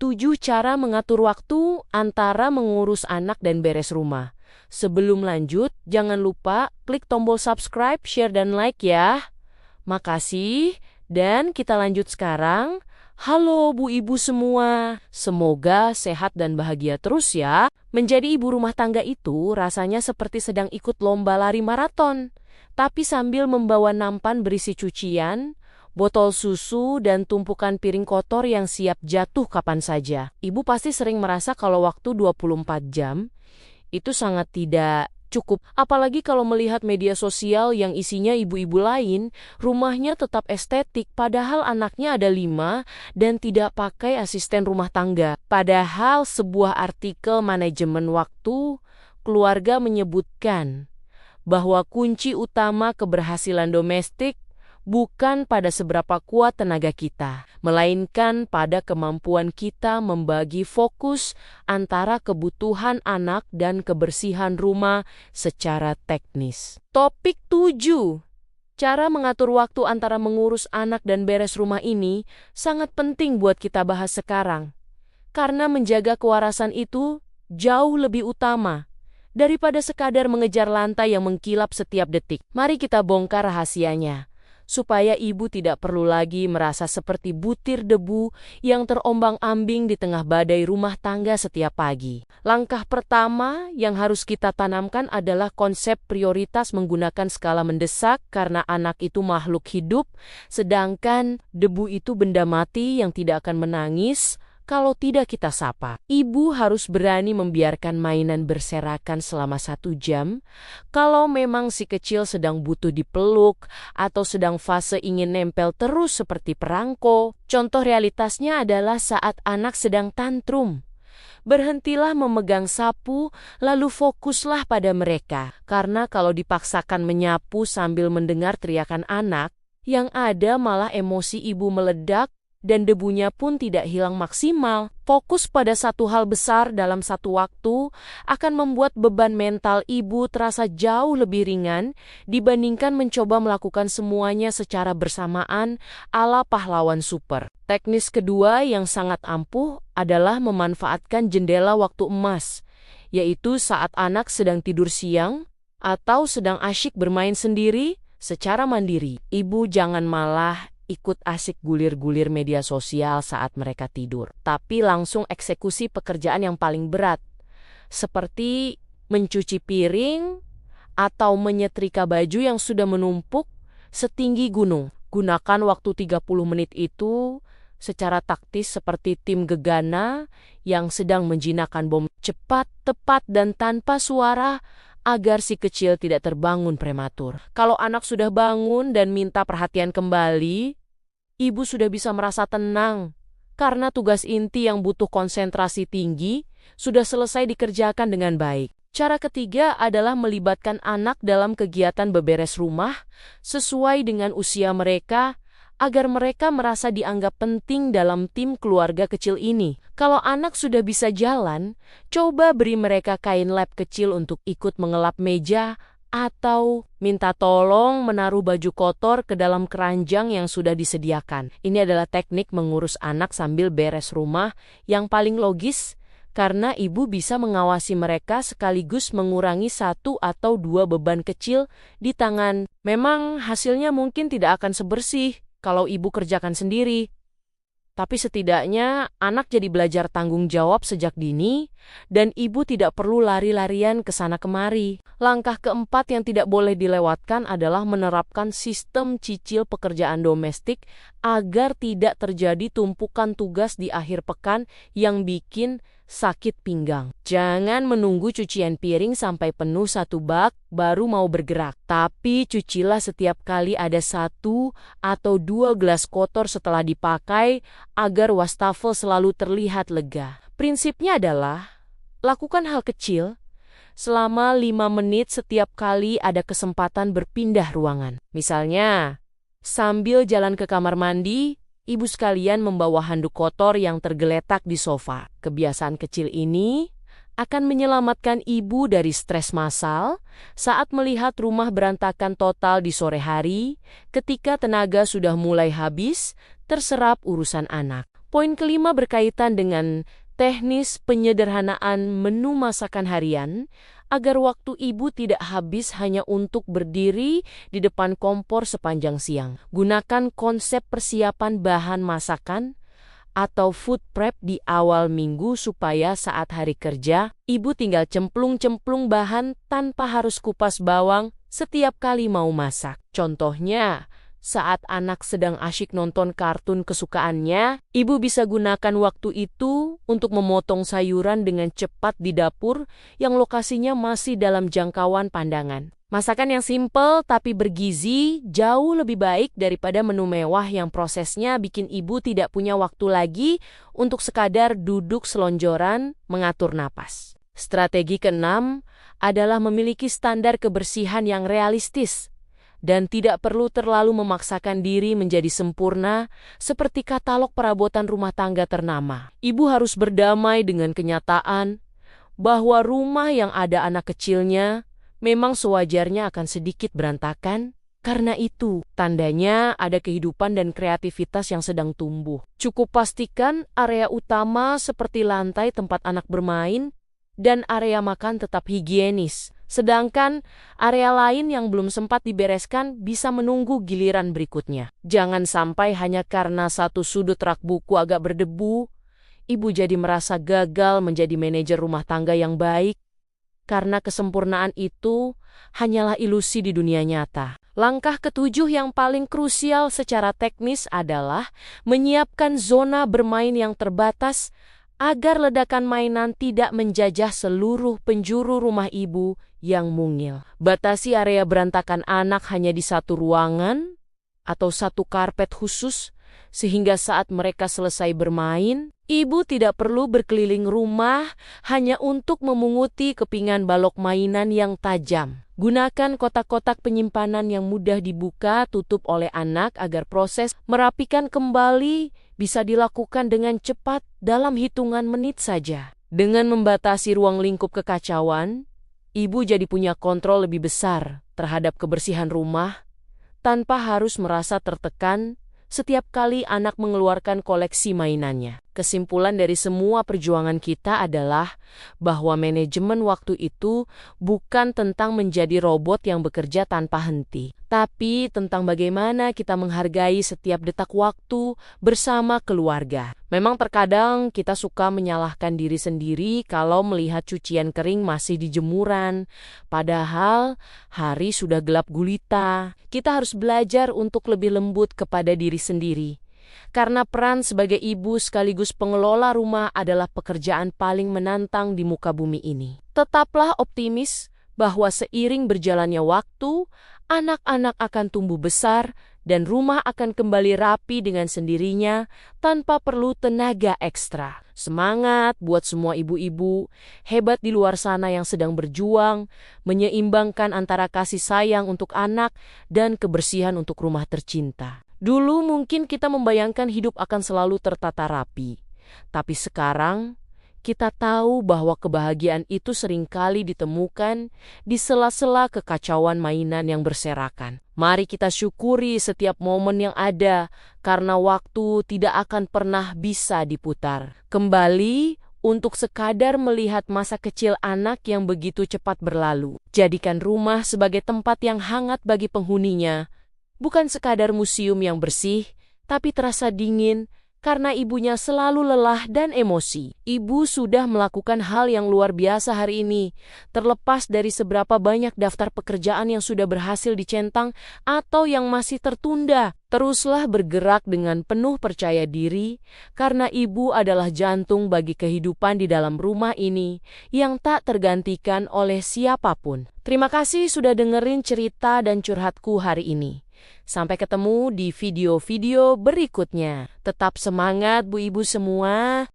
7 cara mengatur waktu antara mengurus anak dan beres rumah. Sebelum lanjut, jangan lupa klik tombol subscribe, share, dan like ya. Makasih, dan kita lanjut sekarang. Halo Bu Ibu semua, semoga sehat dan bahagia terus ya. Menjadi ibu rumah tangga itu rasanya seperti sedang ikut lomba lari maraton, tapi sambil membawa nampan berisi cucian, botol susu, dan tumpukan piring kotor yang siap jatuh kapan saja. Ibu pasti sering merasa kalau waktu 24 jam itu sangat tidak cukup. Apalagi kalau melihat media sosial yang isinya ibu-ibu lain, rumahnya tetap estetik padahal anaknya ada 5 dan tidak pakai asisten rumah tangga. Padahal sebuah artikel manajemen waktu keluarga menyebutkan bahwa kunci utama keberhasilan domestik bukan pada seberapa kuat tenaga kita, melainkan pada kemampuan kita membagi fokus antara kebutuhan anak dan kebersihan rumah secara teknis. Topik 7. Cara mengatur waktu antara mengurus anak dan beres rumah ini sangat penting buat kita bahas sekarang. Karena menjaga kewarasan itu jauh lebih utama daripada sekadar mengejar lantai yang mengkilap setiap detik. Mari kita bongkar rahasianya, supaya ibu tidak perlu lagi merasa seperti butir debu yang terombang-ambing di tengah badai rumah tangga setiap pagi. Langkah pertama yang harus kita tanamkan adalah konsep prioritas menggunakan skala mendesak, karena anak itu makhluk hidup, sedangkan debu itu benda mati yang tidak akan menangis kalau tidak kita sapa. Ibu harus berani membiarkan mainan berserakan selama 1 jam. Kalau memang si kecil sedang butuh dipeluk atau sedang fase ingin nempel terus seperti perangko. Contoh realitasnya adalah saat anak sedang tantrum. Berhentilah memegang sapu, lalu fokuslah pada mereka. Karena kalau dipaksakan menyapu sambil mendengar teriakan anak, yang ada malah emosi ibu meledak dan debunya pun tidak hilang maksimal. Fokus pada satu hal besar dalam satu waktu akan membuat beban mental ibu terasa jauh lebih ringan dibandingkan mencoba melakukan semuanya secara bersamaan ala pahlawan super. Teknis kedua yang sangat ampuh adalah memanfaatkan jendela waktu emas, yaitu saat anak sedang tidur siang atau sedang asyik bermain sendiri secara mandiri. Ibu jangan malah ikut asik gulir-gulir media sosial saat mereka tidur, tapi langsung eksekusi pekerjaan yang paling berat, seperti mencuci piring atau menyetrika baju yang sudah menumpuk setinggi gunung. Gunakan waktu 30 menit itu secara taktis seperti tim gegana yang sedang menjinakkan bom, cepat, tepat, dan tanpa suara, agar si kecil tidak terbangun prematur. Kalau anak sudah bangun dan minta perhatian kembali, ibu sudah bisa merasa tenang, karena tugas inti yang butuh konsentrasi tinggi sudah selesai dikerjakan dengan baik. Cara ketiga adalah melibatkan anak dalam kegiatan beberes rumah sesuai dengan usia mereka, agar mereka merasa dianggap penting dalam tim keluarga kecil ini. Kalau anak sudah bisa jalan, coba beri mereka kain lap kecil untuk ikut mengelap meja atau minta tolong menaruh baju kotor ke dalam keranjang yang sudah disediakan. Ini adalah teknik mengurus anak sambil beres rumah yang paling logis, karena ibu bisa mengawasi mereka sekaligus mengurangi 1 atau 2 beban kecil di tangan. Memang hasilnya mungkin tidak akan sebersih kalau ibu kerjakan sendiri, tapi setidaknya anak jadi belajar tanggung jawab sejak dini dan ibu tidak perlu lari-larian ke sana kemari. Langkah keempat yang tidak boleh dilewatkan adalah menerapkan sistem cicil pekerjaan domestik agar tidak terjadi tumpukan tugas di akhir pekan yang bikin sakit pinggang. Jangan menunggu cucian piring sampai penuh 1 bak baru mau bergerak. Tapi cucilah setiap kali ada 1 atau 2 gelas kotor setelah dipakai agar wastafel selalu terlihat lega. Prinsipnya adalah lakukan hal kecil selama 5 menit setiap kali ada kesempatan berpindah ruangan. Misalnya, sambil jalan ke kamar mandi, ibu sekalian membawa handuk kotor yang tergeletak di sofa. Kebiasaan kecil ini akan menyelamatkan ibu dari stres massal saat melihat rumah berantakan total di sore hari ketika tenaga sudah mulai habis terserap urusan anak. Poin kelima berkaitan dengan teknis penyederhanaan menu masakan harian, agar waktu ibu tidak habis hanya untuk berdiri di depan kompor sepanjang siang. Gunakan konsep persiapan bahan masakan atau food prep di awal minggu supaya saat hari kerja, ibu tinggal cemplung-cemplung bahan tanpa harus kupas bawang setiap kali mau masak. Contohnya, saat anak sedang asyik nonton kartun kesukaannya, ibu bisa gunakan waktu itu untuk memotong sayuran dengan cepat di dapur yang lokasinya masih dalam jangkauan pandangan. Masakan yang simpel tapi bergizi jauh lebih baik daripada menu mewah yang prosesnya bikin ibu tidak punya waktu lagi untuk sekadar duduk selonjoran mengatur napas. Strategi keenam adalah memiliki standar kebersihan yang realistis dan tidak perlu terlalu memaksakan diri menjadi sempurna seperti katalog perabotan rumah tangga ternama. Ibu harus berdamai dengan kenyataan bahwa rumah yang ada anak kecilnya memang sewajarnya akan sedikit berantakan. Karena itu, tandanya ada kehidupan dan kreativitas yang sedang tumbuh. Cukup pastikan area utama seperti lantai tempat anak bermain dan area makan tetap higienis. Sedangkan area lain yang belum sempat dibereskan bisa menunggu giliran berikutnya. Jangan sampai hanya karena satu sudut rak buku agak berdebu, ibu jadi merasa gagal menjadi manajer rumah tangga yang baik. Karena kesempurnaan itu hanyalah ilusi di dunia nyata. Langkah ketujuh yang paling krusial secara teknis adalah menyiapkan zona bermain yang terbatas agar ledakan mainan tidak menjajah seluruh penjuru rumah ibu yang mungil. Batasi area berantakan anak hanya di satu ruangan atau satu karpet khusus, sehingga saat mereka selesai bermain, ibu tidak perlu berkeliling rumah hanya untuk memunguti kepingan balok mainan yang tajam. Gunakan kotak-kotak penyimpanan yang mudah dibuka tutup oleh anak agar proses merapikan kembali bisa dilakukan dengan cepat dalam hitungan menit saja. Dengan membatasi ruang lingkup kekacauan, ibu jadi punya kontrol lebih besar terhadap kebersihan rumah tanpa harus merasa tertekan setiap kali anak mengeluarkan koleksi mainannya. Kesimpulan dari semua perjuangan kita adalah bahwa manajemen waktu itu bukan tentang menjadi robot yang bekerja tanpa henti, tapi tentang bagaimana kita menghargai setiap detak waktu bersama keluarga. Memang terkadang kita suka menyalahkan diri sendiri kalau melihat cucian kering masih di jemuran, padahal hari sudah gelap gulita. Kita harus belajar untuk lebih lembut kepada diri sendiri. Karena peran sebagai ibu sekaligus pengelola rumah adalah pekerjaan paling menantang di muka bumi ini. Tetaplah optimis bahwa seiring berjalannya waktu, anak-anak akan tumbuh besar dan rumah akan kembali rapi dengan sendirinya tanpa perlu tenaga ekstra. Semangat buat semua ibu-ibu hebat di luar sana yang sedang berjuang, menyeimbangkan antara kasih sayang untuk anak dan kebersihan untuk rumah tercinta. Dulu mungkin kita membayangkan hidup akan selalu tertata rapi, tapi sekarang kita tahu bahwa kebahagiaan itu seringkali ditemukan di sela-sela kekacauan mainan yang berserakan. Mari kita syukuri setiap momen yang ada, karena waktu tidak akan pernah bisa diputar kembali untuk sekadar melihat masa kecil anak yang begitu cepat berlalu. Jadikan rumah sebagai tempat yang hangat bagi penghuninya, bukan sekadar museum yang bersih, tapi terasa dingin karena ibunya selalu lelah dan emosi. Ibu sudah melakukan hal yang luar biasa hari ini, terlepas dari seberapa banyak daftar pekerjaan yang sudah berhasil dicentang atau yang masih tertunda. Teruslah bergerak dengan penuh percaya diri, karena ibu adalah jantung bagi kehidupan di dalam rumah ini yang tak tergantikan oleh siapapun. Terima kasih sudah dengerin cerita dan curhatku hari ini. Sampai ketemu di video-video berikutnya. Tetap semangat Bu Ibu semua.